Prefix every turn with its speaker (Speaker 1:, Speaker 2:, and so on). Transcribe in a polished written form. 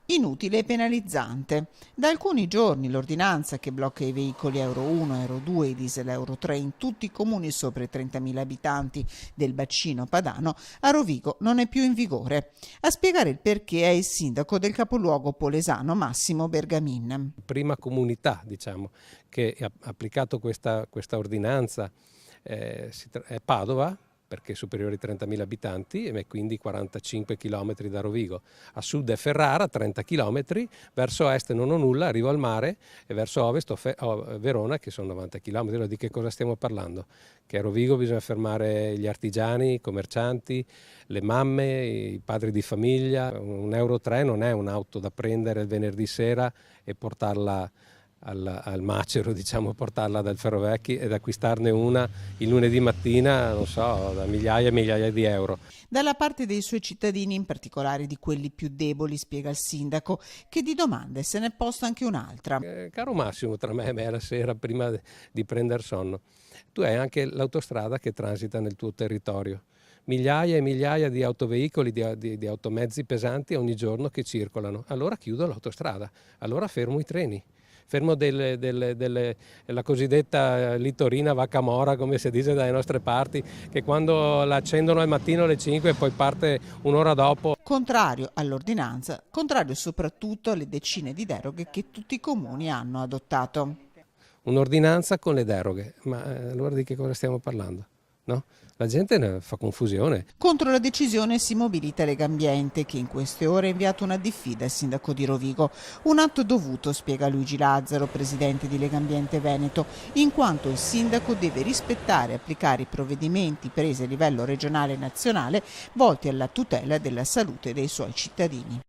Speaker 1: Inutile e penalizzante. Da alcuni giorni l'ordinanza che blocca i veicoli Euro 1, Euro 2 e diesel Euro 3 in tutti i comuni sopra i 30.000 abitanti del bacino padano a Rovigo non è più in vigore. A spiegare il perché è il sindaco del capoluogo polesano Massimo Bergamin.
Speaker 2: Prima comunità, che ha applicato questa ordinanza è Padova, perché è superiore ai 30.000 abitanti e quindi 45 km da Rovigo. A sud è Ferrara, 30 km, verso est non ho nulla, arrivo al mare, e verso ovest ho Verona, che sono 90 km. Di che cosa stiamo parlando? Che a Rovigo bisogna fermare gli artigiani, i commercianti, le mamme, i padri di famiglia. Un Euro 3 non è un'auto da prendere il venerdì sera e portarla al macero, portarla dal Ferrovecchi ed acquistarne una il lunedì mattina, non so, da migliaia e migliaia di euro.
Speaker 1: Dalla parte dei suoi cittadini, in particolare di quelli più deboli, spiega il sindaco, che di domande se n'è posta anche un'altra.
Speaker 2: Caro Massimo, tra me e me la sera prima di prendere sonno, tu hai anche l'autostrada che transita nel tuo territorio. Migliaia e migliaia di autoveicoli, di automezzi pesanti ogni giorno che circolano. Allora chiudo l'autostrada, allora fermo i treni. Fermo la cosiddetta litorina vacca mora, come si dice dalle nostre parti, che quando la accendono al mattino alle 5 e poi parte un'ora dopo.
Speaker 1: Contrario all'ordinanza, contrario soprattutto alle decine di deroghe che tutti i comuni hanno adottato.
Speaker 2: Un'ordinanza con le deroghe, ma allora di che cosa stiamo parlando? No? La gente fa confusione.
Speaker 1: Contro la decisione si mobilita Legambiente, che in queste ore ha inviato una diffida al sindaco di Rovigo. Un atto dovuto, spiega Luigi Lazzaro, presidente di Legambiente Veneto, in quanto il sindaco deve rispettare e applicare i provvedimenti presi a livello regionale e nazionale volti alla tutela della salute dei suoi cittadini.